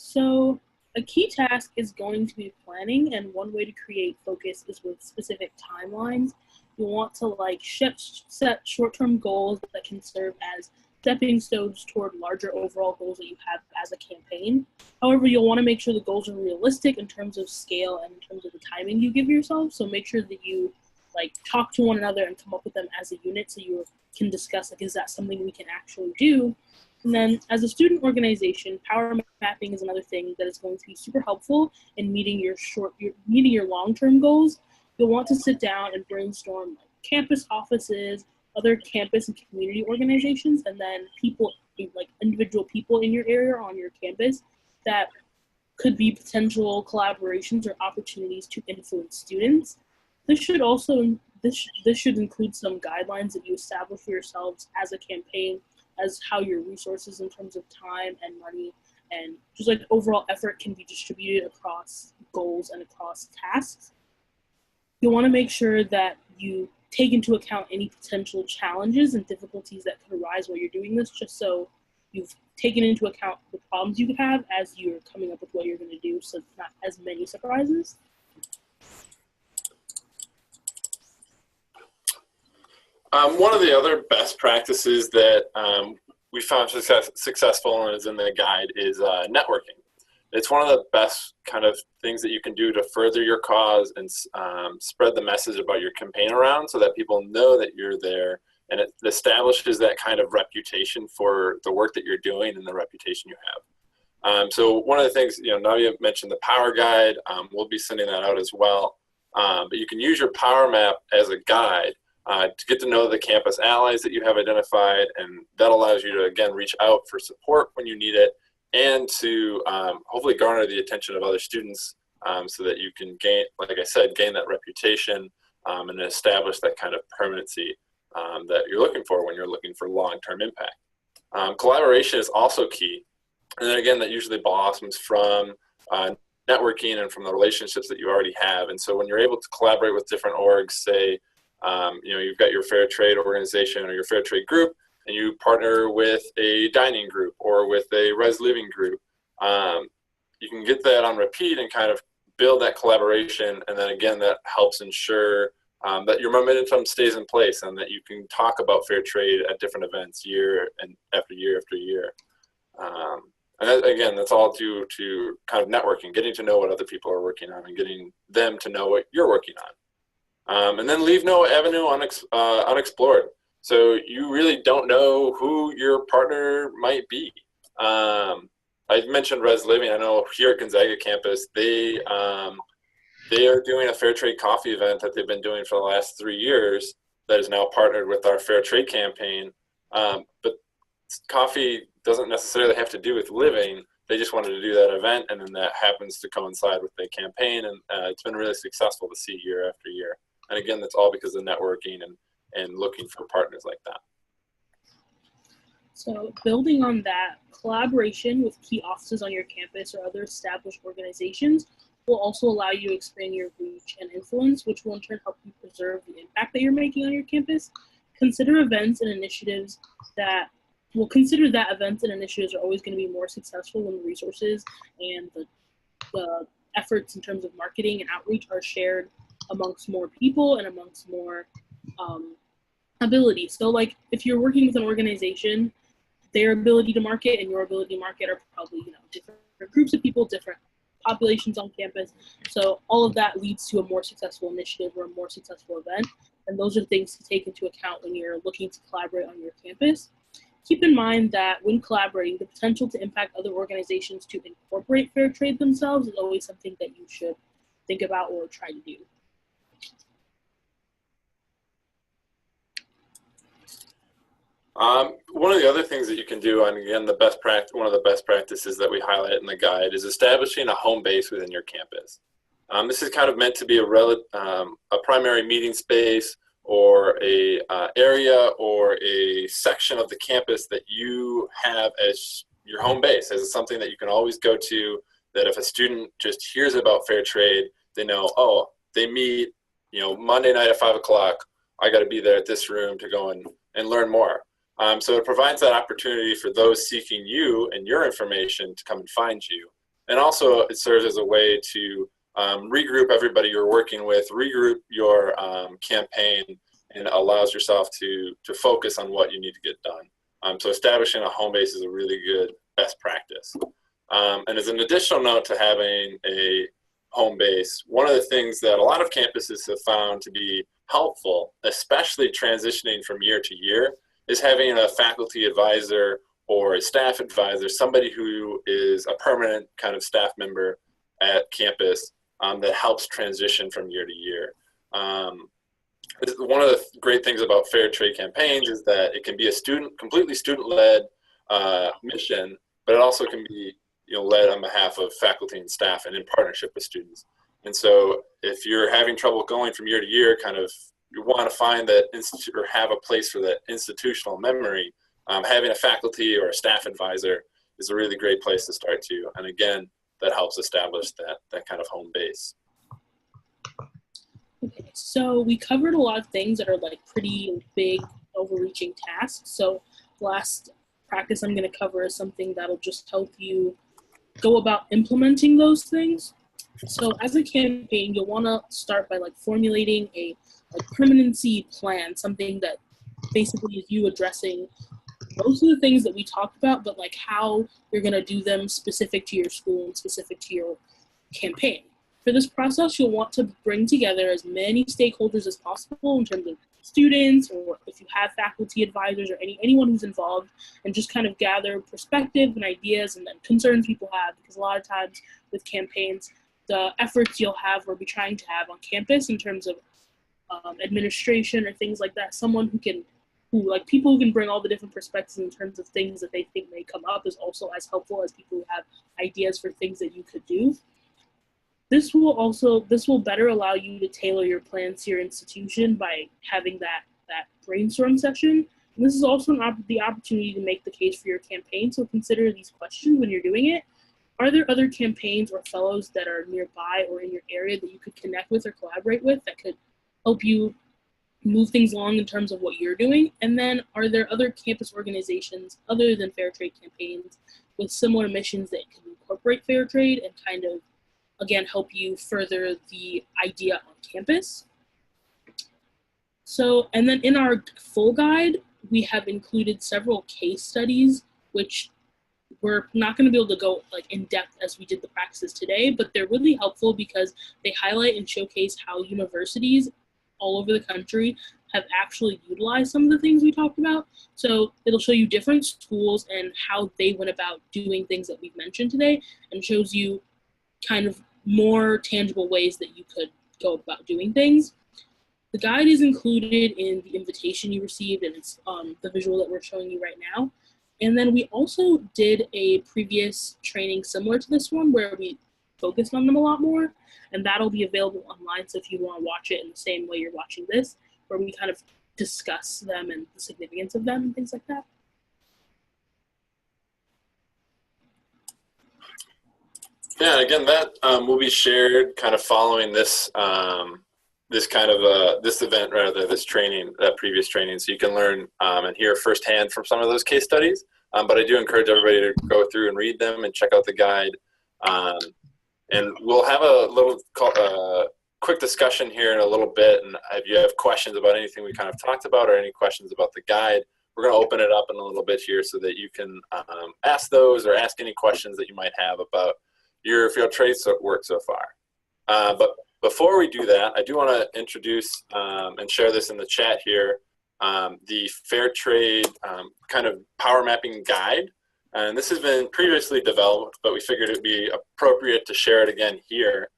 So a key task is going to be planning, and one way to create focus is with specific timelines. You want to set short-term goals that can serve as stepping stones toward larger overall goals that you have as a campaign. However, you'll want to make sure the goals are realistic in terms of scale and in terms of the timing you give yourself. So make sure that you talk to one another and come up with them as a unit, so you can discuss is that something we can actually do. And then as a student organization, power mapping is another thing that is going to be super helpful in meeting your long-term goals. You'll want to sit down and brainstorm campus offices, other campus and community organizations, and then individual people in your area or on your campus that could be potential collaborations or opportunities to influence students. This should include some guidelines that you establish for yourselves as a campaign, as how your resources in terms of time and money and just overall effort can be distributed across goals and across tasks. You'll want to make sure that you take into account any potential challenges and difficulties that could arise while you're doing this, just so you've taken into account the problems you could have as you're coming up with what you're going to do, so it's not as many surprises. One of the other best practices that we found successful and is in the guide is networking. It's one of the best kind of things that you can do to further your cause and spread the message about your campaign around, so that people know that you're there, and it establishes that kind of reputation for the work that you're doing and the reputation you have. So one of the things, Nadia mentioned the power guide. We'll be sending that out as well. But you can use your power map as a guide to get to know the campus allies that you have identified, and that allows you to, again, reach out for support when you need it, and to hopefully garner the attention of other students, so that you can gain, like I said, gain that reputation and establish that kind of permanency that you're looking for when you're looking for long-term impact. Collaboration is also key, and then again, that usually blossoms from networking and from the relationships that you already have. And so when you're able to collaborate with different orgs, say, you've got your fair trade organization or your fair trade group, and you partner with a dining group or with a res living group, you can get that on repeat and kind of build that collaboration. And then again, that helps ensure that your momentum stays in place, and that you can talk about fair trade at different events year after year after year. And that, again, that's all due to kind of networking, getting to know what other people are working on and getting them to know what you're working on. And then leave no avenue unexplored. So you really don't know who your partner might be. I mentioned Res Living. I know here at Gonzaga campus, they are doing a fair trade coffee event that they've been doing for the last 3 years that is now partnered with our fair trade campaign. But coffee doesn't necessarily have to do with living. They just wanted to do that event, and then that happens to coincide with the campaign, and it's been really successful to see year after year. And again, that's all because of networking and looking for partners like that. So building on that, collaboration with key offices on your campus or other established organizations will also allow you to expand your reach and influence, which will in turn help you preserve the impact that you're making on your campus. Consider that events and initiatives are always going to be more successful when the resources and the efforts in terms of marketing and outreach are shared amongst more people and amongst more ability. So if you're working with an organization, their ability to market and your ability to market are probably different groups of people, different populations on campus. So all of that leads to a more successful initiative or a more successful event. And those are things to take into account when you're looking to collaborate on your campus. Keep in mind that when collaborating, the potential to impact other organizations to incorporate fair trade themselves is always something that you should think about or try to do. One of the other things that you can do, and again, one of the best practices that we highlight in the guide, is establishing a home base within your campus. This is kind of meant to be a primary meeting space or a area or a section of the campus that you have as your home base, as something that you can always go to, that if a student just hears about fair trade, they know, oh, they meet, Monday night at 5 o'clock, I got to be there at this room to go and learn more. So it provides that opportunity for those seeking you and your information to come and find you. And also it serves as a way to regroup everybody you're working with, regroup your campaign, and allows yourself to focus on what you need to get done. So establishing a home base is a really good best practice. And as an additional note to having a home base, one of the things that a lot of campuses have found to be helpful, especially transitioning from year to year, is having a faculty advisor or a staff advisor, somebody who is a permanent kind of staff member at campus that helps transition from year to year. One of the great things about fair trade campaigns is that it can be a completely student-led mission, but it also can be led on behalf of faculty and staff and in partnership with students. And so if you're having trouble going from year to year, you want to find that or have a place for that institutional memory, having a faculty or a staff advisor is a really great place to start too. And again, that helps establish that kind of home base. Okay, so we covered a lot of things that are like pretty big, overreaching tasks. So last practice I'm going to cover is something that'll just help you go about implementing those things. So as a campaign, you'll want to start by formulating a permanency plan, something that basically is you addressing most of the things that we talked about, but how you're going to do them specific to your school and specific to your campaign. For this process, you'll want to bring together as many stakeholders as possible in terms of students, or if you have faculty advisors or anyone who's involved, and just kind of gather perspective and ideas and then concerns people have, because a lot of times with campaigns, the efforts you'll have or be trying to have on campus in terms of administration or things like that, people who can bring all the different perspectives in terms of things that they think may come up is also as helpful as people who have ideas for things that you could do. This will better allow you to tailor your plans to your institution by having that brainstorm session. And this is also the opportunity to make the case for your campaign. So consider these questions when you're doing it. Are there other campaigns or fellows that are nearby or in your area that you could connect with or collaborate with that could help you move things along in terms of what you're doing? And then are there other campus organizations other than fair trade campaigns with similar missions that can incorporate fair trade and kind of, again, help you further the idea on campus? So, and then in our full guide, we have included several case studies, which we're not going to be able to go in depth as we did the practices today, but they're really helpful because they highlight and showcase how universities all over the country have actually utilized some of the things we talked about. So it'll show you different schools and how they went about doing things that we've mentioned today, and shows you kind of more tangible ways that you could go about doing things. The guide is included in the invitation you received, and it's the visual that we're showing you right now. And then we also did a previous training similar to this one where we focused on them a lot more, and that'll be available online. So if you want to watch it in the same way you're watching this, where we kind of discuss them and the significance of them and things like that. Yeah, again, that will be shared kind of following this this event, rather, this training, that previous training, so you can learn and hear firsthand from some of those case studies. But I do encourage everybody to go through and read them and check out the guide. And we'll have a little quick discussion here in a little bit. And if you have questions about anything we kind of talked about or any questions about the guide, we're going to open it up in a little bit here so that you can ask those or ask any questions that you might have about your field trade work so far. But before we do that, I do want to introduce and share this in the chat here, the Fair Trade kind of power mapping guide. And this has been previously developed, but we figured it would be appropriate to share it again here.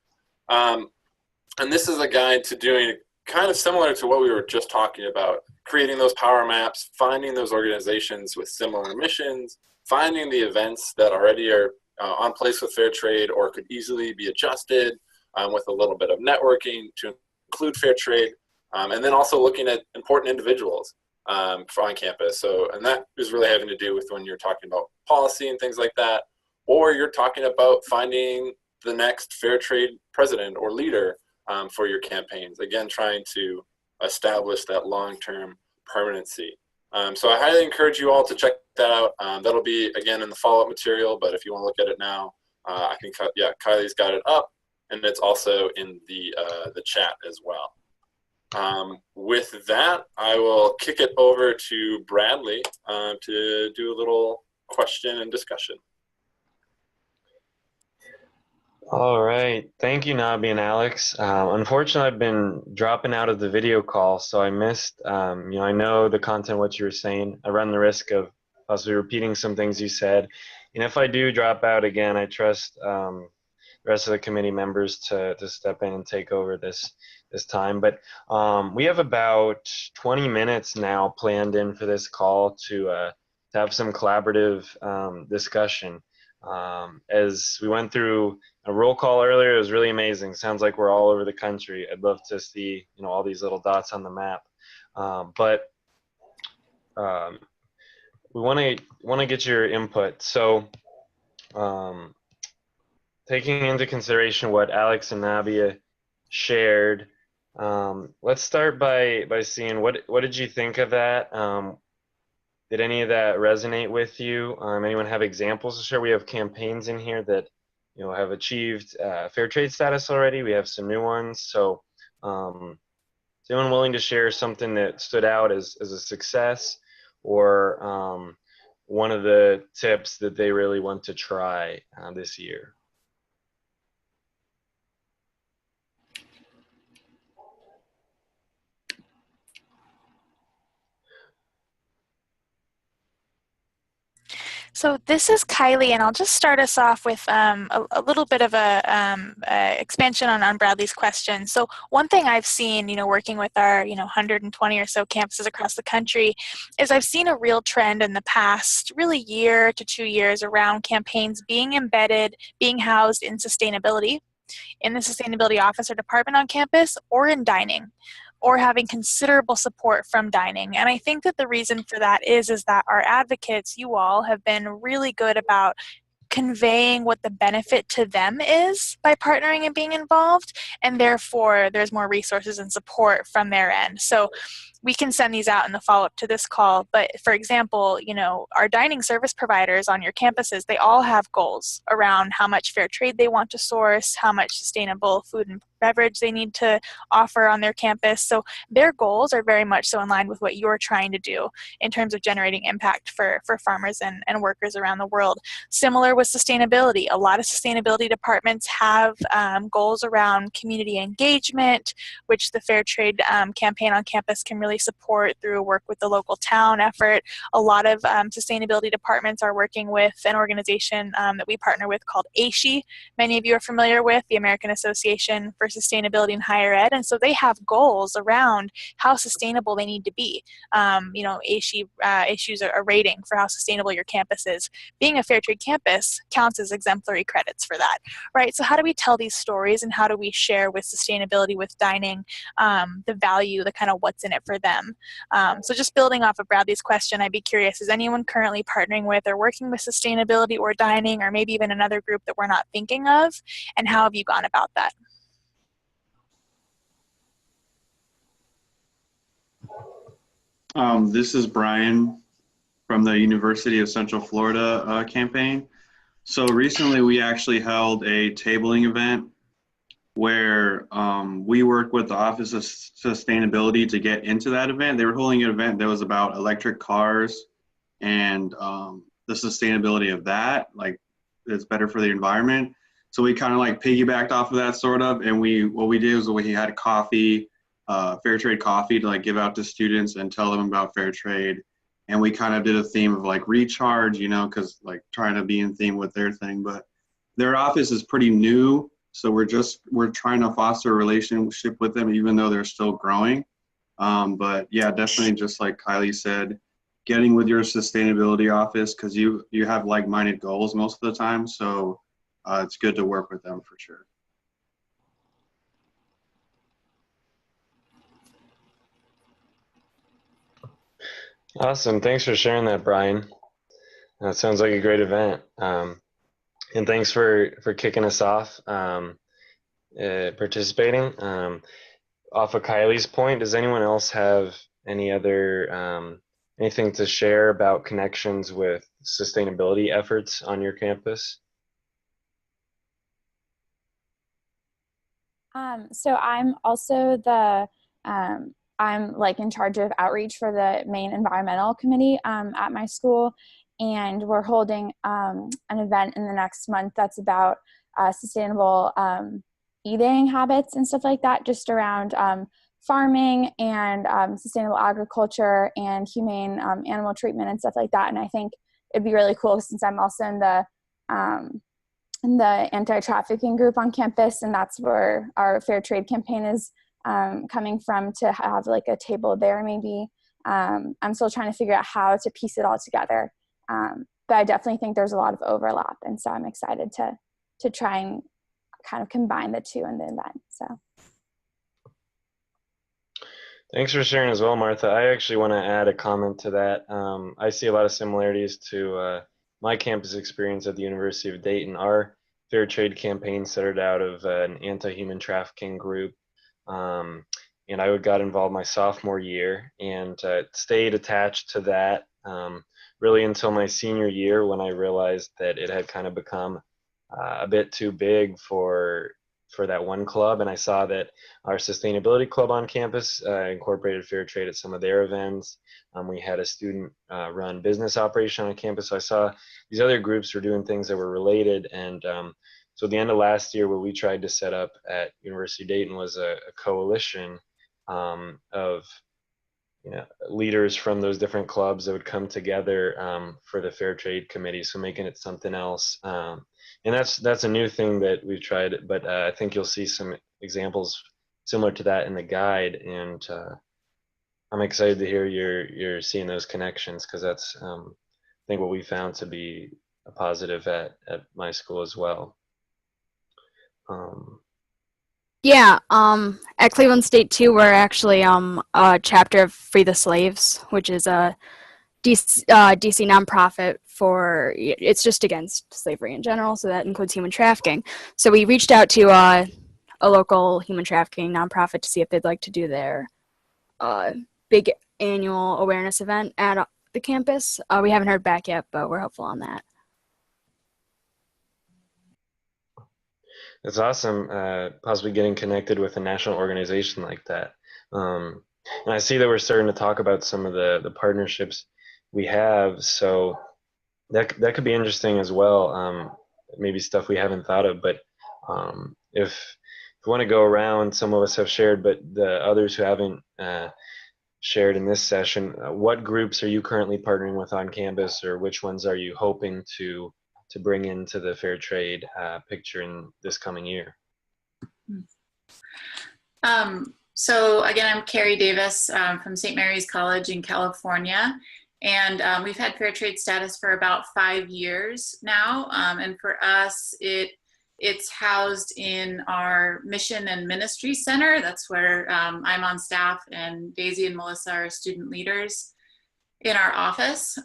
And this is a guide to doing kind of similar to what we were just talking about, creating those power maps, finding those organizations with similar missions, finding the events that already are on place with fair trade or could easily be adjusted with a little bit of networking to include fair trade, and then also looking at important individuals on campus. So, and that is really having to do with when you're talking about policy and things like that, or you're talking about finding the next fair trade president or leader for your campaigns. Again, trying to establish that long-term permanency. So I highly encourage you all to check that out. That'll be, again, in the follow-up material, but if you want to look at it now, I think, yeah, Kylie's got it up, and it's also in the chat as well. With that, I will kick it over to Bradley to do a little question and discussion. All right. Thank you, Nabi and Alex. Unfortunately, I've been dropping out of the video call, so I missed, I know the content, what you were saying. I run the risk of possibly repeating some things you said. And if I do drop out again, I trust the rest of the committee members to step in and take over this time. But we have about 20 minutes now planned in for this call to have some collaborative discussion. As we went through a roll call earlier, it was really amazing. Sounds like we're all over the country. I'd love to see, all these little dots on the map. But we want to get your input. So taking into consideration what Alex and Nabia shared, let's start by seeing what did you think of that? Did any of that resonate with you? Anyone have examples to share? We have campaigns in here that have achieved fair trade status already. We have some new ones. So is anyone willing to share something that stood out as a success, or one of the tips that they really want to try this year? So this is Kylie, and I'll just start us off with a little bit of a expansion on Bradley's question. So one thing I've seen, working with our 120 or so campuses across the country, is I've seen a real trend in the past really year to 2 years around campaigns being embedded, being housed in sustainability, in the sustainability office or department on campus, or in dining, or having considerable support from dining. And I think that the reason for that is that our advocates, you all, have been really good about conveying what the benefit to them is by partnering and being involved, and therefore there's more resources and support from their end. So we can send these out in the follow-up to this call, but for example, our dining service providers on your campuses, they all have goals around how much fair trade they want to source, how much sustainable food and beverage they need to offer on their campus. So their goals are very much so in line with what you're trying to do in terms of generating impact for farmers and workers around the world. Similar with sustainability, a lot of sustainability departments have goals around community engagement, which the Fair Trade campaign on campus can really support through work with the local town effort. A lot of sustainability departments are working with an organization that we partner with called ASHE. Many of you are familiar with the American Association for Sustainability in Higher Ed, and so they have goals around how sustainable they need to be. ASHE issues a rating for how sustainable your campus is. Being a fair trade campus counts as exemplary credits for that, right? So how do we tell these stories, and how do we share with sustainability, with dining, the value, the kind of what's in it for them? So just building off of Bradley's question, I'd be curious, is anyone currently partnering with or working with sustainability or dining, or maybe even another group that we're not thinking of, and how have you gone about that? This is Brian from the University of Central Florida campaign. So recently we actually held a tabling event where we worked with the Office of Sustainability to get into that event. They were holding an event that was about electric cars and the sustainability of that, like it's better for the environment. So we kind of like piggybacked off of that sort of, and what we did was we had coffee, fair trade coffee to like give out to students and tell them about fair trade. And we kind of did a theme of like recharge, because like trying to be in theme with their thing. But their office is pretty new, so we're trying to foster a relationship with them, even though they're still growing. But yeah, definitely just like Kylie said, getting with your sustainability office, because you have like-minded goals most of the time. So it's good to work with them for sure. Awesome. Thanks for sharing that, Brian. That sounds like a great event. And thanks for kicking us off, participating. Off of Kylie's point, does anyone else have any other anything to share about connections with sustainability efforts on your campus? So I'm also I'm like in charge of outreach for the main environmental committee at my school. And we're holding an event in the next month that's about sustainable eating habits and stuff like that, just around farming and sustainable agriculture and humane animal treatment and stuff like that. And I think it'd be really cool since I'm also in the anti-trafficking group on campus, and that's where our fair trade campaign is coming from, to have like a table there maybe. I'm still trying to figure out how to piece it all together. But I definitely think there's a lot of overlap, and so I'm excited to try and kind of combine the two in the event. So Thanks for sharing as well, Martha. I actually want to add a comment to that. I see a lot of similarities to my campus experience at the University of Dayton. Our fair trade campaign started out of an anti-human trafficking group, and I got involved my sophomore year and stayed attached to that really until my senior year, when I realized that it had kind of become a bit too big for that one club. And I saw that our sustainability club on campus incorporated fair trade at some of their events. We had a student run business operation on campus. So I saw these other groups were doing things that were related. And so at the end of last year, what we tried to set up at University of Dayton was a coalition of leaders from those different clubs that would come together for the fair trade committee. So making it something else. And that's a new thing that we've tried, but I think you'll see some examples similar to that in the guide. And I'm excited to hear you're seeing those connections, because that's I think what we found to be a positive at my school as well. Yeah, at Cleveland State too, we're actually a chapter of Free the Slaves, which is a DC nonprofit it's just against slavery in general, so that includes human trafficking. So we reached out to a local human trafficking nonprofit to see if they'd like to do their big annual awareness event at the campus. We haven't heard back yet, but we're hopeful on that. It's awesome, possibly getting connected with a national organization like that. And I see that we're starting to talk about some of the partnerships we have, so that could be interesting as well. Maybe stuff we haven't thought of, but if you want to go around, some of us have shared, but the others who haven't shared in this session, what groups are you currently partnering with on campus, or which ones are you hoping to bring into the fair trade picture in this coming year? So again, I'm Carrie Davis from St. Mary's College in California, and we've had fair trade status for about 5 years now, and for us it's housed in our mission and ministry center. That's where I'm on staff, and Daisy and Melissa are student leaders in our office.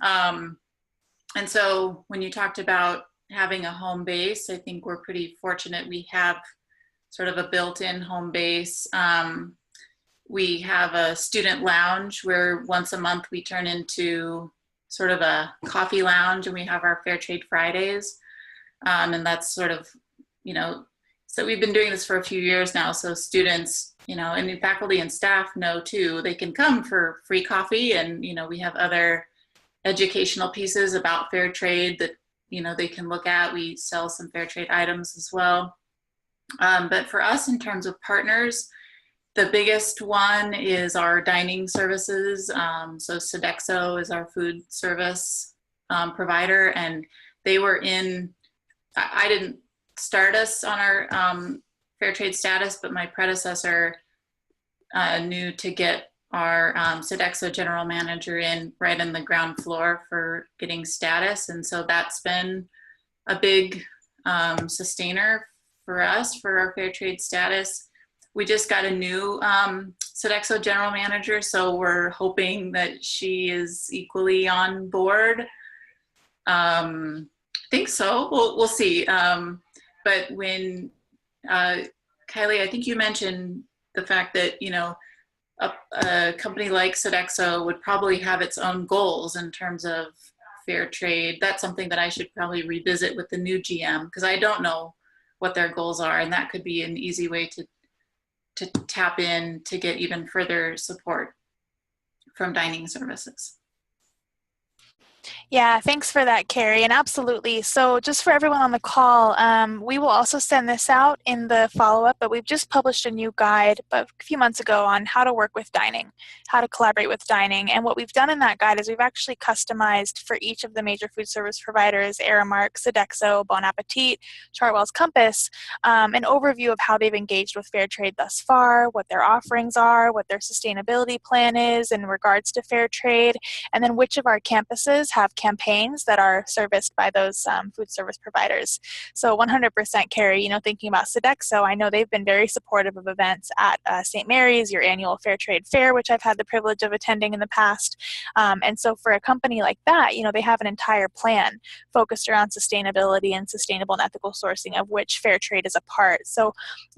And so when you talked about having a home base, I think we're pretty fortunate. We have sort of a built-in home base. We have a student lounge where once a month we turn into sort of a coffee lounge, and we have our Fair Trade Fridays. And that's sort of, so we've been doing this for a few years now. So students, and faculty and staff know too, they can come for free coffee, and, we have other educational pieces about fair trade that they can look at. We sell some fair trade items as well. But for us, in terms of partners, the biggest one is our dining services. So Sodexo is our food service provider, and they were I didn't start us on our fair trade status, but my predecessor knew to get our Sodexo general manager right in the ground floor for getting status. And so that's been a big sustainer for us for our fair trade status. We just got a new Sodexo general manager, so we're hoping that she is equally on board. I think so. We'll see. But when Kylie, I think you mentioned the fact that a company like Sodexo would probably have its own goals in terms of fair trade. That's something that I should probably revisit with the new GM, because I don't know what their goals are, and that could be an easy way tap in to get even further support from dining services. Yeah, thanks for that, Carrie, and absolutely. So just for everyone on the call, we will also send this out in the follow-up, but we've just published a new guide a few months ago on how to work with dining, how to collaborate with dining. And what we've done in that guide is we've actually customized for each of the major food service providers, Aramark, Sodexo, Bon Appetit, Chartwell's Compass, an overview of how they've engaged with fair trade thus far, what their offerings are, what their sustainability plan is in regards to fair trade, and then which of our campuses have campaigns that are serviced by those food service providers. So 100%, Carrie, thinking about Sodexo, I know they've been very supportive of events at St. Mary's, your annual Fair Trade Fair, which I've had the privilege of attending in the past. And so for a company like that, they have an entire plan focused around sustainability and sustainable and ethical sourcing, of which fair trade is a part. So,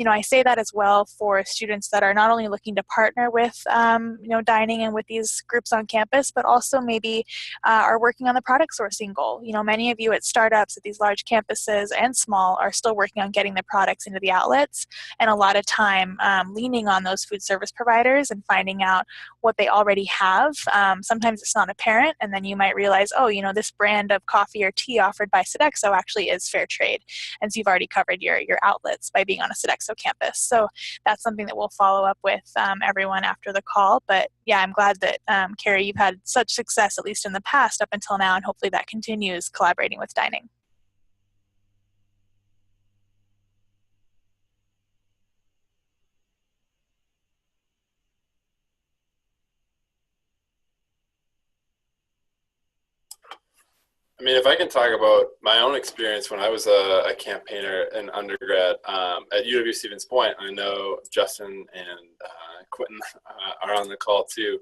I say that as well for students that are not only looking to partner with, dining and with these groups on campus, but also maybe are working on the product sourcing goal. Many of you at startups at these large campuses and small are still working on getting the products into the outlets, and a lot of time leaning on those food service providers and finding out what they already have. Sometimes it's not apparent, and then you might realize, oh, this brand of coffee or tea offered by Sodexo actually is fair trade. And so you've already covered your outlets by being on a Sodexo campus. So that's something that we'll follow up with everyone after the call. But yeah, I'm glad that, Carrie, you've had such success, at least in the past up until now, and hopefully that continues collaborating with dining. I mean, if I can talk about my own experience when I was a campaigner in undergrad at UW-Stevens Point, I know Justin and Quentin are on the call too.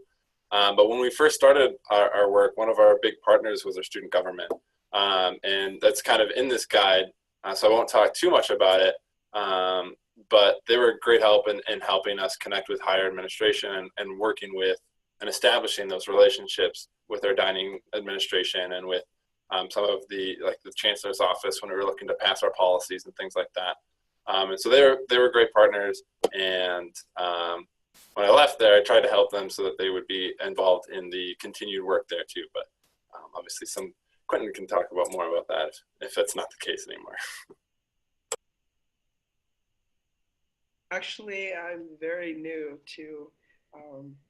But when we first started our work, one of our big partners was our student government. And that's kind of in this guide, so I won't talk too much about it. But they were a great help in helping us connect with higher administration and working with and establishing those relationships with our dining administration and with some of the chancellor's office when we were looking to pass our policies and things like that. And so they were great partners. And when I left there, I tried to help them so that they would be involved in the continued work there too. But obviously, Quentin can talk about more about that if that's not the case anymore. Actually, I'm very new to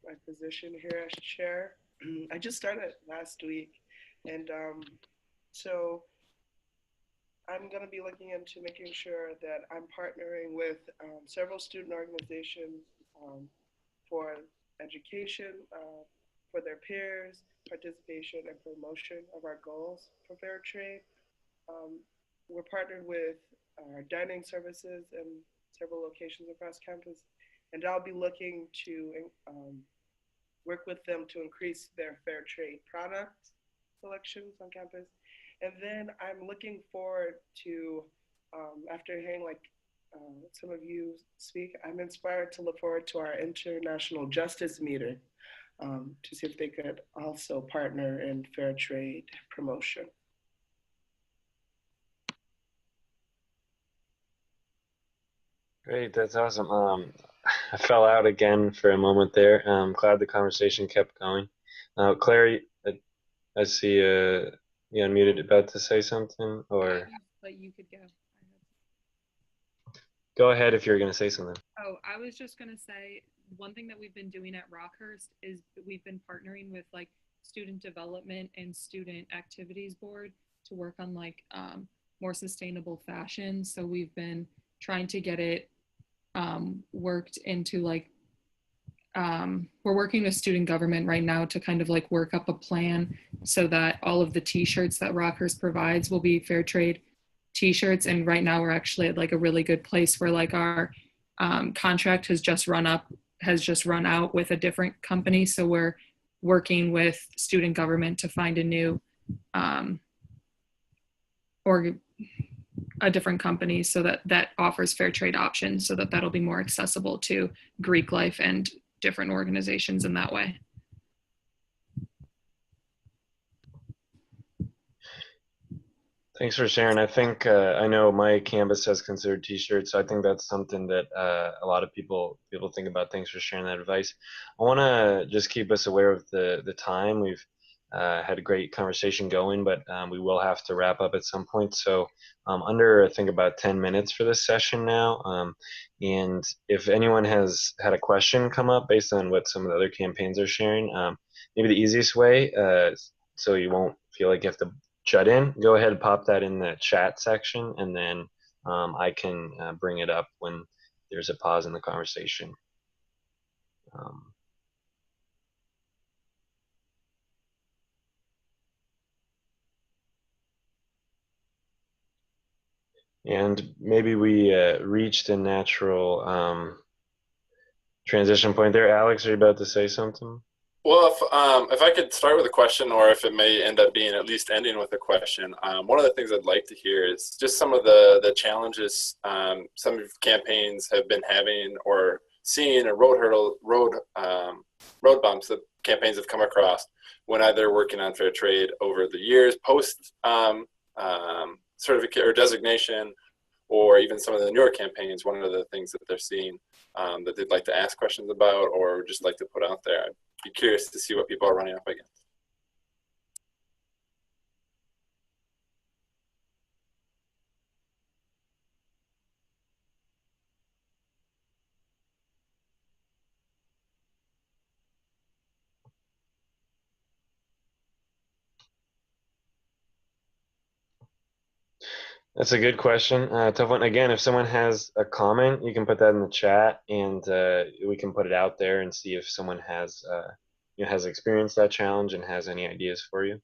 my position here as chair. I just started last week, and so I'm going to be looking into making sure that I'm partnering with several student organizations for education for their peers, participation and promotion of our goals for fair trade. We're partnered with our dining services in several locations across campus, and I'll be looking to work with them to increase their fair trade product selections on campus. And then I'm looking forward to, after hearing some of you speak, I'm inspired to look forward to our international justice meeting to see if they could also partner in fair trade promotion. Great, that's awesome. I fell out again for a moment there. I'm glad the conversation kept going. Clary, I see you unmuted, about to say something, or? But you could go. Go ahead if you're going to say something. Oh, I was just going to say, one thing that we've been doing at Rockhurst is we've been partnering with student development and student activities board to work on more sustainable fashion. So we've been trying to get it worked into we're working with student government right now to kind of work up a plan so that all of the T-shirts that Rockhurst provides will be fair trade T-shirts. And right now we're actually at a really good place where our contract has just run out with a different company. So we're working with student government to find a new a different company so that offers fair trade options, so that'll be more accessible to Greek life and different organizations in that way. Thanks for sharing. I think I know my campus has considered T-shirts, so I think that's something that a lot of people think about. Thanks for sharing that advice. I want to just keep us aware of the time. We've had a great conversation going, but we will have to wrap up at some point. So under I think about 10 minutes for this session now. And if anyone has had a question come up based on what some of the other campaigns are sharing, maybe the easiest way, so you won't feel like you have to shut in, go ahead and pop that in the chat section, and then I can bring it up when there's a pause in the conversation. And maybe we reached a natural transition point there. Alex, are you about to say something? Well, if I could start with a question, or if it may end up being at least ending with a question, one of the things I'd like to hear is just some of the challenges some of campaigns have been having or seeing, or road bumps that campaigns have come across when either working on fair trade over the years, post certificate or designation, or even some of the newer campaigns. One of the things that they're seeing that they'd like to ask questions about, or just like to put out there. I'd be curious to see what people are running up against. That's a good question. Tough one. Again, if someone has a comment, you can put that in the chat, and we can put it out there and see if someone has has experienced that challenge and has any ideas for you.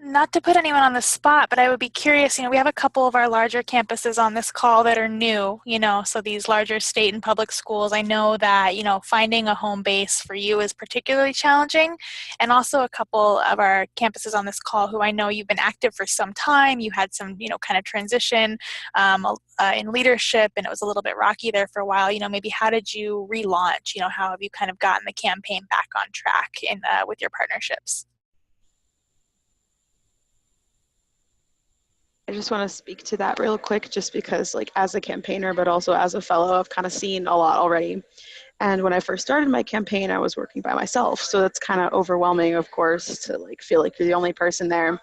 Not to put anyone on the spot, but I would be curious, we have a couple of our larger campuses on this call that are new, so these larger state and public schools. I know that, finding a home base for you is particularly challenging. And also a couple of our campuses on this call who I know you've been active for some time. You had some, kind of transition in leadership, and it was a little bit rocky there for a while. Maybe how did you relaunch? How have you kind of gotten the campaign back on track with your partnerships? I just want to speak to that real quick, just because as a campaigner, but also as a fellow, I've kind of seen a lot already. And when I first started my campaign, I was working by myself. So that's kind of overwhelming, of course, to feel like you're the only person there.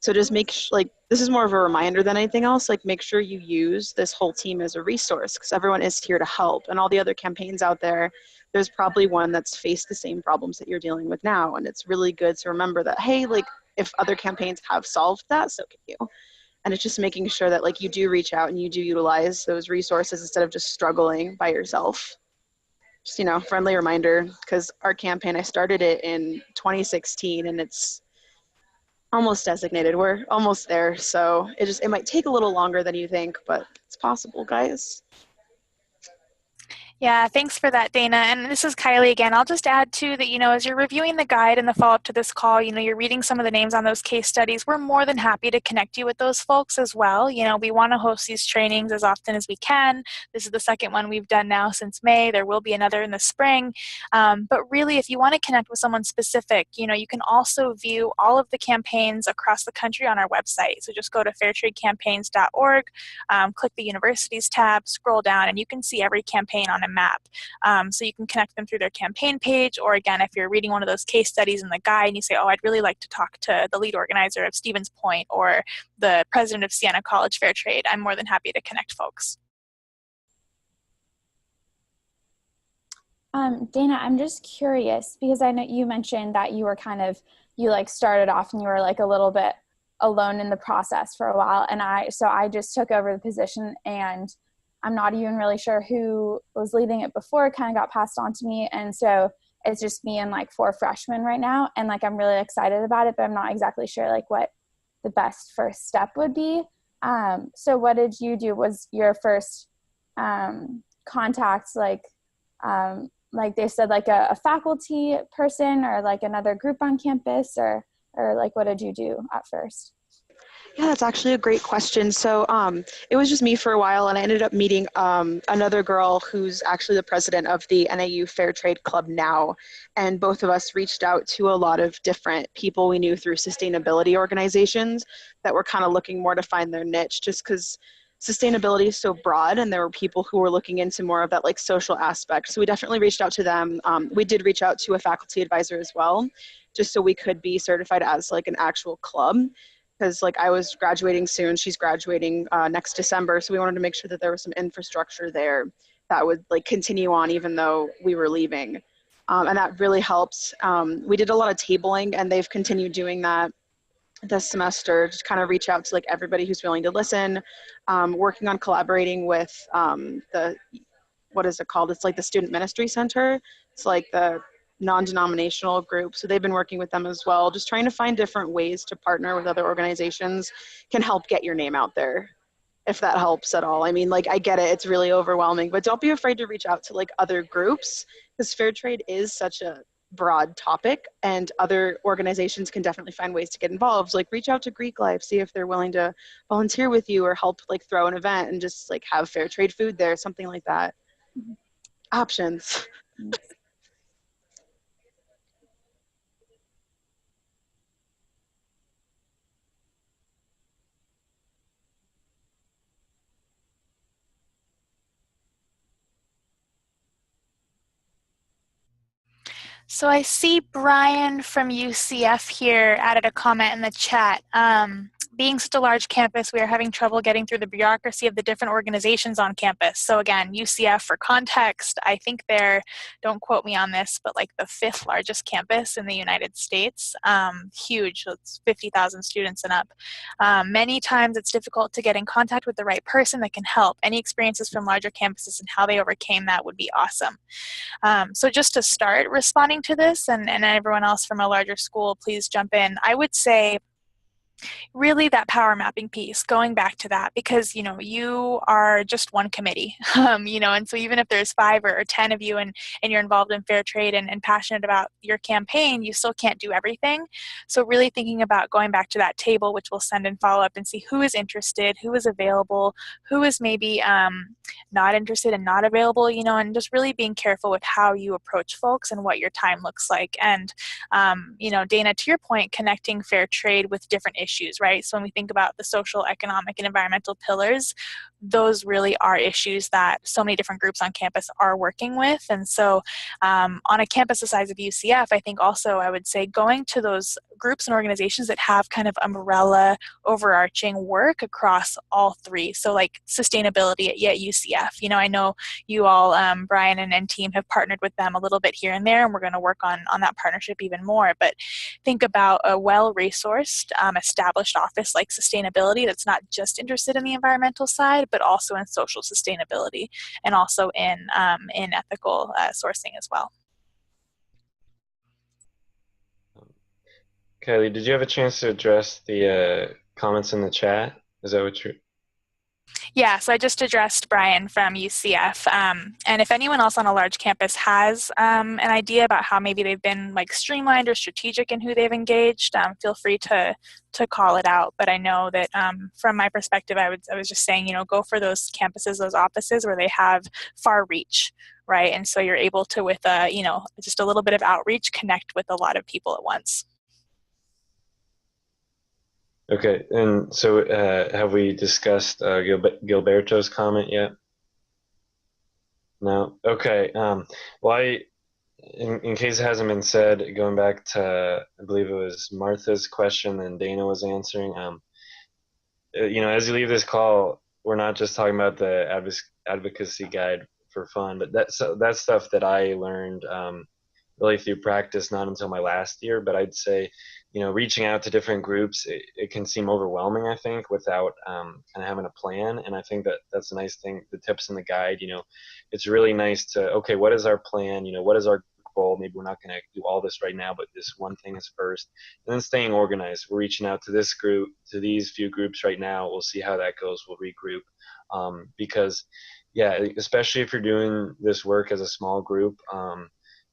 So just this is more of a reminder than anything else, make sure you use this whole team as a resource, because everyone is here to help. And all the other campaigns out there, there's probably one that's faced the same problems that you're dealing with now. And it's really good to remember that, hey, if other campaigns have solved that, so can you. And it's just making sure that you do reach out and you do utilize those resources instead of just struggling by yourself. Just, friendly reminder, because our campaign, I started it in 2016 and it's almost designated. We're almost there. So it might take a little longer than you think, but it's possible, guys. Yeah, thanks for that, Dana. And this is Kylie again. I'll just add too that, as you're reviewing the guide and the follow-up to this call, you're reading some of the names on those case studies. We're more than happy to connect you with those folks as well. We want to host these trainings as often as we can. This is the second one we've done now since May. There will be another in the spring. But really, if you want to connect with someone specific, you can also view all of the campaigns across the country on our website. So just go to fairtradecampaigns.org, click the universities tab, scroll down, and you can see every campaign on a map. So you can connect them through their campaign page, or again, if you're reading one of those case studies in the guide and you say, oh, I'd really like to talk to the lead organizer of Stevens Point or the president of Siena College Fair Trade, I'm more than happy to connect folks. Dana, I'm just curious, because I know you mentioned that you were you started off and you were a little bit alone in the process for a while. And I just took over the position, and I'm not even really sure who was leading it before. It kind of got passed on to me. And so it's just me and 4 freshmen right now. And I'm really excited about it, but I'm not exactly sure what the best first step would be. So what did you do? Was your first contacts they said a faculty person or another group on campus, or what did you do at first? Yeah, that's actually a great question. So it was just me for a while, and I ended up meeting another girl who's actually the president of the NAU Fair Trade Club now. And both of us reached out to a lot of different people we knew through sustainability organizations that were kind of looking more to find their niche, just because sustainability is so broad, and there were people who were looking into more of that like social aspect. So we definitely reached out to them. We did reach out to a faculty advisor as well, just so we could be certified as like an actual club, because like I was graduating soon, she's graduating next December, so we wanted to make sure that there was some infrastructure there that would like continue on even though we were leaving, and that really helped. We did a lot of tabling, and they've continued doing that this semester, just kind of reach out to like everybody who's willing to listen, working on collaborating with the, what is it called? It's like the Student Ministry Center. It's like the non-denominational group. So they've been working with them as well. Just trying to find different ways to partner with other organizations can help get your name out there, if that helps at all. I mean, like, I get it, it's really overwhelming, but don't be afraid to reach out to like other groups, because fair trade is such a broad topic, and other organizations can definitely find ways to get involved. Like reach out to Greek Life, see if they're willing to volunteer with you or help like throw an event and just like have fair trade food there, something like that. Options. So I see Brian from UCF here added a comment in the chat. Being such a large campus, we are having trouble getting through the bureaucracy of the different organizations on campus. So again, UCF, for context, I think they're, don't quote me on this, but like the 5th largest campus in the United States. Huge, so it's 50,000 students and up. Many times it's difficult to get in contact with the right person that can help. Any experiences from larger campuses and how they overcame that would be awesome. So just to start responding to this, and everyone else from a larger school, please jump in. I would say really that power mapping piece, going back to that, because you are just one committee, and so even if there's 5 or 10 of you and you're involved in fair trade and passionate about your campaign, you still can't do everything. So really thinking about going back to that table, which we'll send and follow up and see who is interested, who is available, who is maybe not interested and not available, and just really being careful with how you approach folks and what your time looks like. And Dana, to your point, connecting fair trade with different issues, right? So when we think about the social, economic, and environmental pillars, those really are issues that so many different groups on campus are working with. And so on a campus the size of UCF, I think also I would say going to those groups and organizations that have kind of umbrella overarching work across all 3. So like sustainability at UCF, I know you all, Brian and team, have partnered with them a little bit here and there, and we're going to work on that partnership even more. But think about a well-resourced, established office like sustainability that's not just interested in the environmental side, but also in social sustainability and also in ethical sourcing as well. Kylie, did you have a chance to address the comments in the chat? Is that what you're... Yeah, so I just addressed Brian from UCF, and if anyone else on a large campus has an idea about how maybe they've been like streamlined or strategic in who they've engaged, feel free to call it out. But I know that from my perspective, I was just saying, go for those campuses, those offices where they have far reach, right? And so you're able to, with just a little bit of outreach, connect with a lot of people at once. Okay, and so have we discussed Gilberto's comment yet? No? Okay, well, in case it hasn't been said, going back to, I believe it was Martha's question and Dana was answering, as you leave this call, we're not just talking about the advocacy guide for fun, but that's stuff that I learned really through practice, not until my last year. But I'd say, reaching out to different groups, it can seem overwhelming, I think, without kind of having a plan. And I think that's a nice thing, the tips in the guide, it's really nice to, okay, what is our plan? What is our goal? Maybe we're not going to do all this right now, but this one thing is first. And then staying organized. We're reaching out to this group, to these few groups right now. We'll see how that goes. We'll regroup. Because, yeah, especially if you're doing this work as a small group,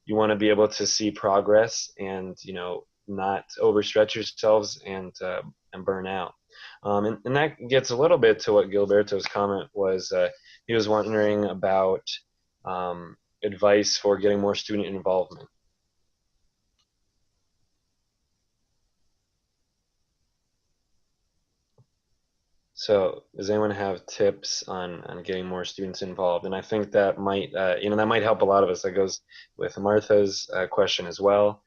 you want to be able to see progress and, not overstretch yourselves and burn out. And that gets a little bit to what Gilberto's comment was. He was wondering about advice for getting more student involvement. So does anyone have tips on getting more students involved? And I think that might, that might help a lot of us. That goes with Martha's question as well.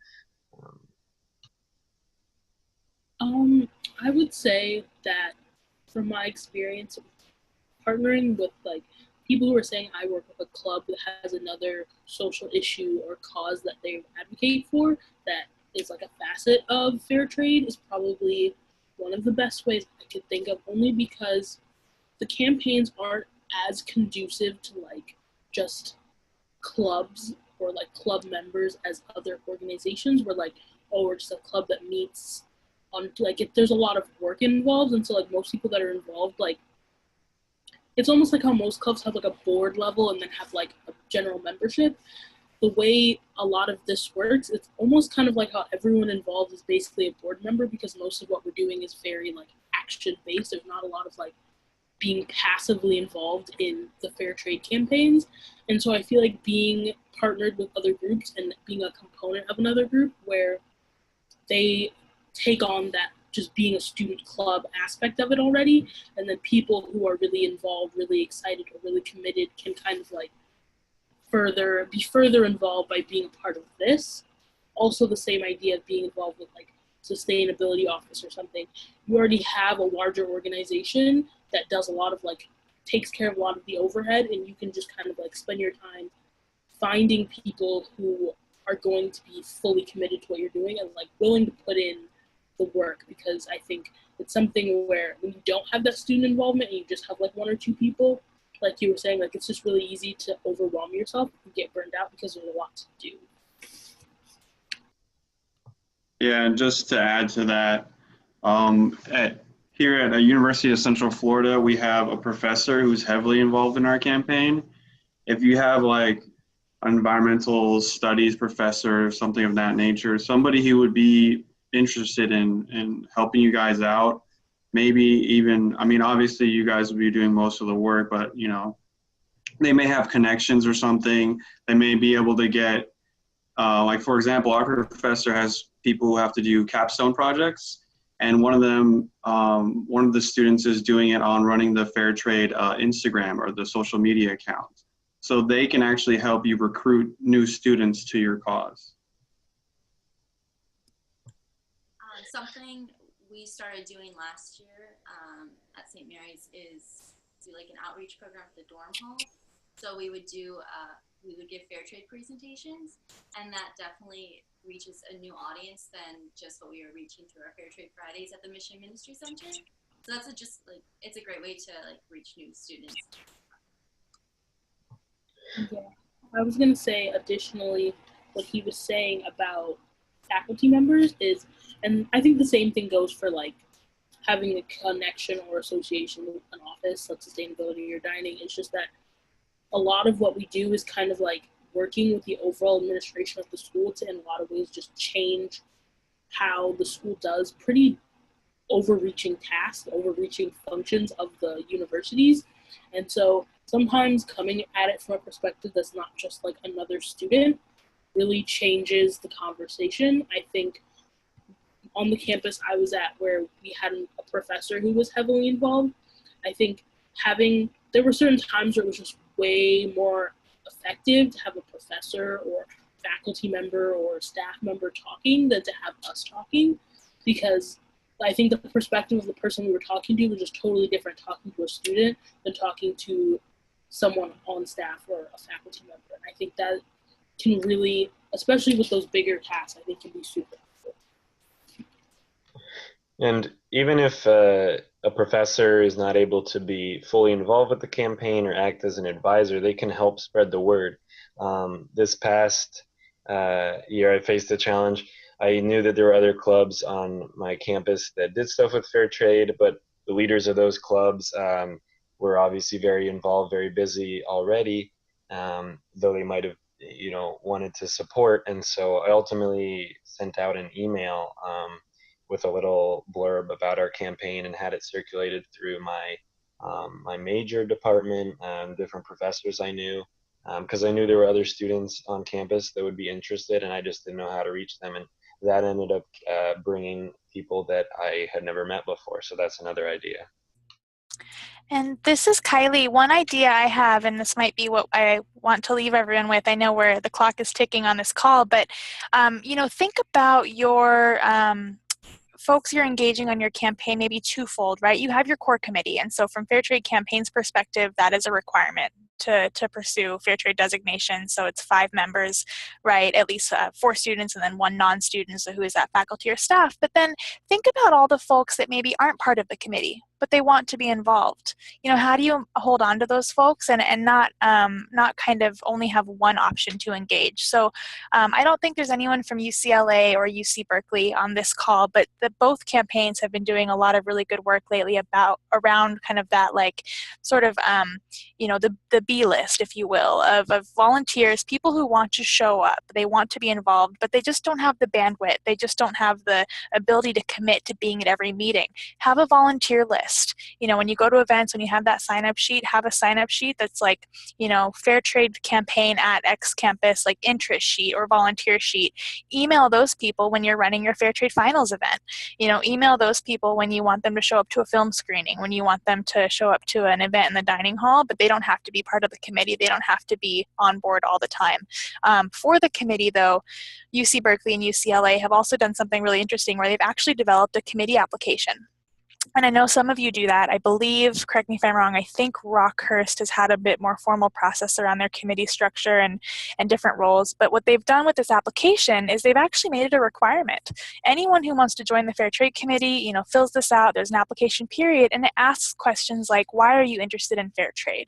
I would say that from my experience partnering with like people who are saying I work with a club that has another social issue or cause that they advocate for that is like a facet of fair trade is probably one of the best ways I could think of, only because the campaigns aren't as conducive to like just clubs or like club members as other organizations where like, oh, we're just a club that meets on like there's a lot of work involved, and so like most people that are involved, like it's almost like how most clubs have like a board level and then have like a general membership. The way a lot of this works, it's almost kind of like how everyone involved is basically a board member, because most of what we're doing is very like action based. There's not a lot of like being passively involved in the fair trade campaigns. And so I feel like being partnered with other groups and being a component of another group where they take on that just being a student club aspect of it already, and then people who are really involved, really excited, or really committed can kind of like be further involved by being a part of this. Also the same idea of being involved with like sustainability office or something. You already have a larger organization that does a lot of like takes care of a lot of the overhead, and you can just kind of like spend your time finding people who are going to be fully committed to what you're doing and like willing to put in the work, because I think it's something where when you don't have that student involvement and you just have like one or two people, like you were saying, like it's just really easy to overwhelm yourself and get burned out because there's a lot to do. Yeah, and just to add to that, here at the University of Central Florida, we have a professor who's heavily involved in our campaign. If you have like an environmental studies professor or something of that nature, somebody who would be interested in helping you guys out, maybe even, I mean, obviously you guys will be doing most of the work, but you know, they may have connections or something. They may be able to get, like for example, our professor has people who have to do capstone projects, and one of them, one of the students is doing it on running the Fair Trade Instagram or the social media account. So they can actually help you recruit new students to your cause. Something we started doing last year at St. Mary's is do like an outreach program at the dorm hall. So we would do, we would give fair trade presentations, and that definitely reaches a new audience than just what we were reaching through our Fair Trade Fridays at the Mission Ministry Center. So that's just like, it's a great way to like reach new students. Yeah, I was gonna say additionally, what he was saying about faculty members is, and I think the same thing goes for like having a connection or association with an office like sustainability or dining. It's just that a lot of what we do is kind of like working with the overall administration of the school to, in a lot of ways, just change how the school does pretty overreaching tasks, overreaching functions of the universities. And so sometimes coming at it from a perspective that's not just like another student really changes the conversation. I think on the campus I was at, where we had a professor who was heavily involved, I think there were certain times where it was just way more effective to have a professor or faculty member or staff member talking than to have us talking, because I think the perspective of the person we were talking to was just totally different talking to a student than talking to someone on staff or a faculty member. And I think that can really, especially with those bigger tasks, I think can be super helpful. And even if a professor is not able to be fully involved with the campaign or act as an advisor, they can help spread the word. This past year, I faced a challenge. I knew that there were other clubs on my campus that did stuff with fair trade, but the leaders of those clubs were obviously very involved, very busy already, though they might have, wanted to support. And so I ultimately sent out an email with a little blurb about our campaign and had it circulated through my major department, different professors I knew, because I knew there were other students on campus that would be interested, and I just didn't know how to reach them. And that ended up bringing people that I had never met before. So that's another idea. And this is Kylie. One idea I have, and this might be what I want to leave everyone with. I know where the clock is ticking on this call, but think about your folks you're engaging on your campaign maybe twofold, right? You have your core committee, and so from Fair Trade Campaign's perspective, that is a requirement to pursue fair trade designation. So it's 5 members, right? At least 4 students and then 1 non-student, so who is that, faculty or staff. But then think about all the folks that maybe aren't part of the committee, but they want to be involved. How do you hold on to those folks and not kind of only have one option to engage? So I don't think there's anyone from UCLA or UC Berkeley on this call, but both campaigns have been doing a lot of really good work lately around kind of that, like, sort of the B list, if you will, of volunteers, people who want to show up, they want to be involved, but they just don't have the bandwidth, they just don't have the ability to commit to being at every meeting. Have a volunteer list. When you go to events, when you have that sign-up sheet, have a sign-up sheet that's like, Fair Trade Campaign at X campus, like interest sheet or volunteer sheet. Email those people when you're running your Fair Trade Finals event. Email those people when you want them to show up to a film screening, when you want them to show up to an event in the dining hall, but they don't have to be part of the committee. They don't have to be on board all the time. For the committee, though, UC Berkeley and UCLA have also done something really interesting where they've actually developed a committee application. And I know some of you do that. I believe, correct me if I'm wrong, I think Rockhurst has had a bit more formal process around their committee structure and different roles. But what they've done with this application is they've actually made it a requirement. Anyone who wants to join the Fair Trade Committee, fills this out. There's an application period, and it asks questions like, why are you interested in fair trade?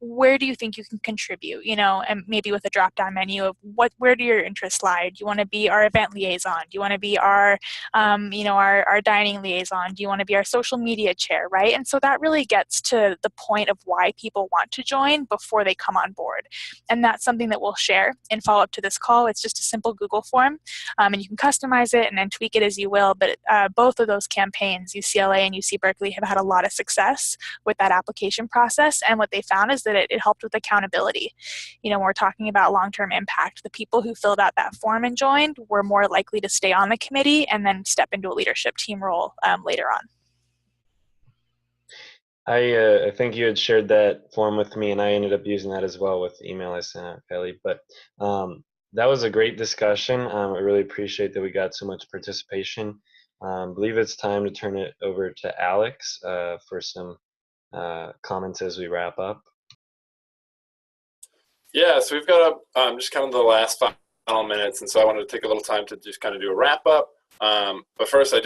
Where do you think you can contribute? And maybe with a drop-down menu of where do your interests lie? Do you want to be our event liaison? Do you want to be our dining liaison? Do you want to be our social media chair, right? And so that really gets to the point of why people want to join before they come on board. And that's something that we'll share in follow-up to this call. It's just a simple Google form, and you can customize it and then tweak it as you will. But both of those campaigns, UCLA and UC Berkeley, have had a lot of success with that application process. And what they found is that it helped with accountability. When we're talking about long-term impact, the people who filled out that form and joined were more likely to stay on the committee and then step into a leadership team role later on. I think you had shared that form with me, and I ended up using that as well with the email I sent out, Kelly. But that was a great discussion. I really appreciate that we got so much participation. I believe it's time to turn it over to Alex for some comments as we wrap up. Yeah, so we've got just kind of the last final minutes, and so I wanted to take a little time to just kind of do a wrap up. But first, I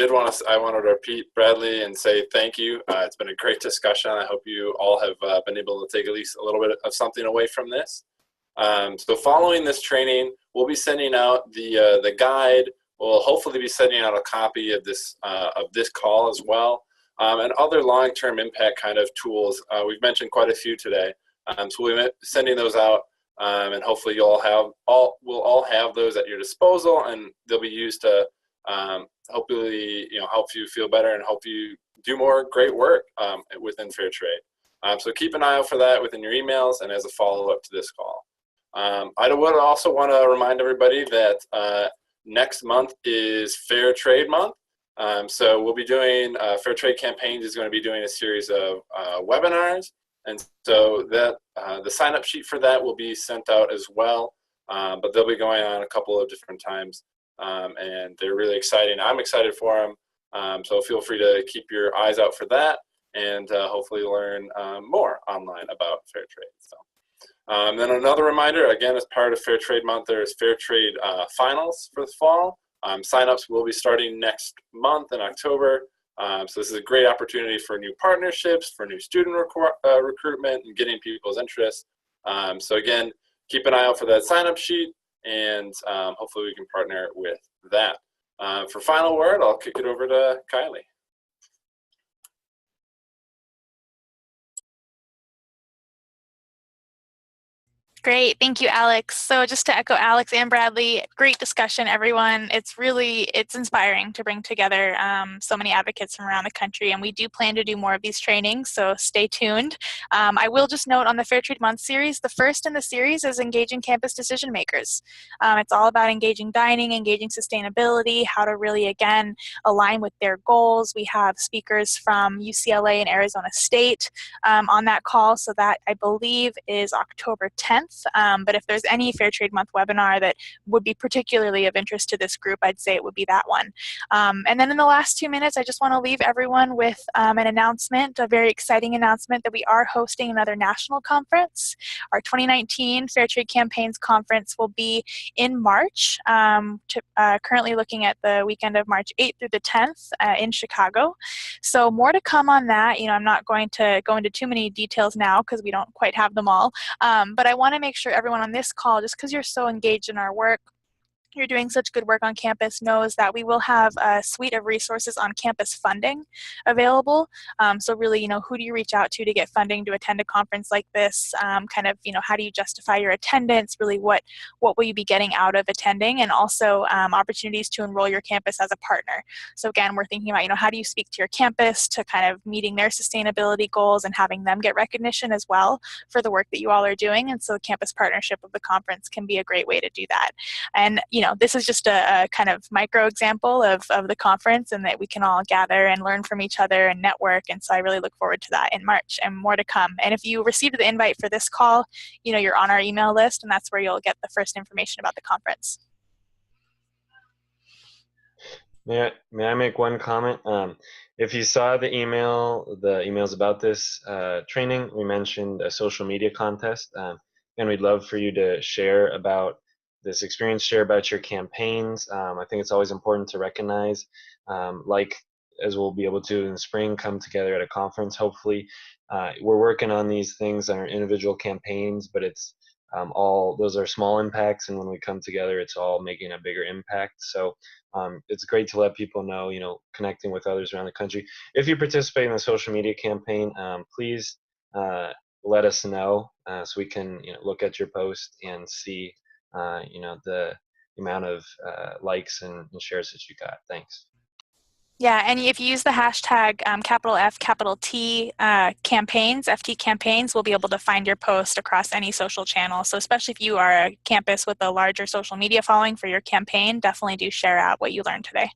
wanted to repeat Bradley and say thank you. It's been a great discussion. I hope you all have been able to take at least a little bit of something away from this. So following this training, we'll be sending out the guide. We'll hopefully be sending out a copy of this call as well, and other long-term impact kind of tools. We've mentioned quite a few today, so we'll be sending those out. And hopefully we'll all have those at your disposal, and they'll be used to hopefully help you feel better and help you do more great work within fair trade. So keep an eye out for that within your emails and as a follow-up to this call. I would also want to remind everybody that next month is Fair Trade Month. So we'll be doing Fair Trade Campaigns is going to be doing a series of webinars. And so that the sign-up sheet for that will be sent out as well, but they'll be going on a couple of different times, and they're really exciting. I'm excited for them, so feel free to keep your eyes out for that and hopefully learn more online about fair trade. So, then another reminder, again, as part of Fair Trade Month, there's Fair Trade Finals for the fall. Sign-ups will be starting next month in October. So this is a great opportunity for new partnerships, for new student recruitment, and getting people's interest. So again, keep an eye out for that sign-up sheet, and hopefully we can partner with that. For final word, I'll kick it over to Kylie. Great. Thank you, Alex. So just to echo Alex and Bradley, great discussion, everyone. It's inspiring to bring together so many advocates from around the country, and we do plan to do more of these trainings, so stay tuned. I will just note on the Fair Trade Month series, the first in the series is Engaging Campus Decision Makers. It's all about engaging dining, engaging sustainability, how to really, again, align with their goals. We have speakers from UCLA and Arizona State on that call, so that I believe is October 10th. But if there's any Fair Trade Month webinar that would be particularly of interest to this group, I'd say it would be that one. And then in the last 2 minutes, I just want to leave everyone with an announcement, a very exciting announcement that we are hosting another national conference. Our 2019 Fair Trade Campaigns Conference will be in March, currently looking at the weekend of March 8th through the 10th in Chicago. So more to come on that. I'm not going to go into too many details now because we don't quite have them all. But I want to make sure everyone on this call, just because you're so engaged in our work, you're doing such good work on campus, knows that we will have a suite of resources on campus funding available. So really, who do you reach out to get funding to attend a conference like this? How do you justify your attendance? Really, what will you be getting out of attending? And also opportunities to enroll your campus as a partner. So again, we're thinking about, how do you speak to your campus to kind of meeting their sustainability goals and having them get recognition as well for the work that you all are doing. And so the campus partnership of the conference can be a great way to do that. And, this is just a kind of micro example of the conference, and that we can all gather and learn from each other and network. And so I really look forward to that in March and more to come. And if you received the invite for this call, you're on our email list, and that's where you'll get the first information about the conference. May I make one comment? If you saw the emails about this training, we mentioned a social media contest, and we'd love for you to share about this experience, share about your campaigns. I think it's always important to recognize, as we'll be able to in the spring, come together at a conference, hopefully. We're working on these things on our individual campaigns, but it's those are small impacts, and when we come together, it's all making a bigger impact. So it's great to let people know, connecting with others around the country. If you participate in a social media campaign, please let us know so we can look at your post and see the amount of likes and shares that you got. Thanks. Yeah, and if you use the hashtag capital F, capital T campaigns, FT campaigns, we'll be able to find your post across any social channel. So especially if you are a campus with a larger social media following for your campaign, definitely do share out what you learned today.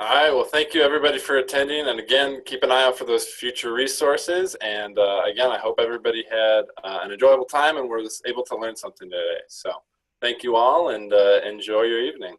All right, well, thank you everybody for attending, and again, keep an eye out for those future resources, and again, I hope everybody had an enjoyable time and was able to learn something today. So thank you all, and enjoy your evening.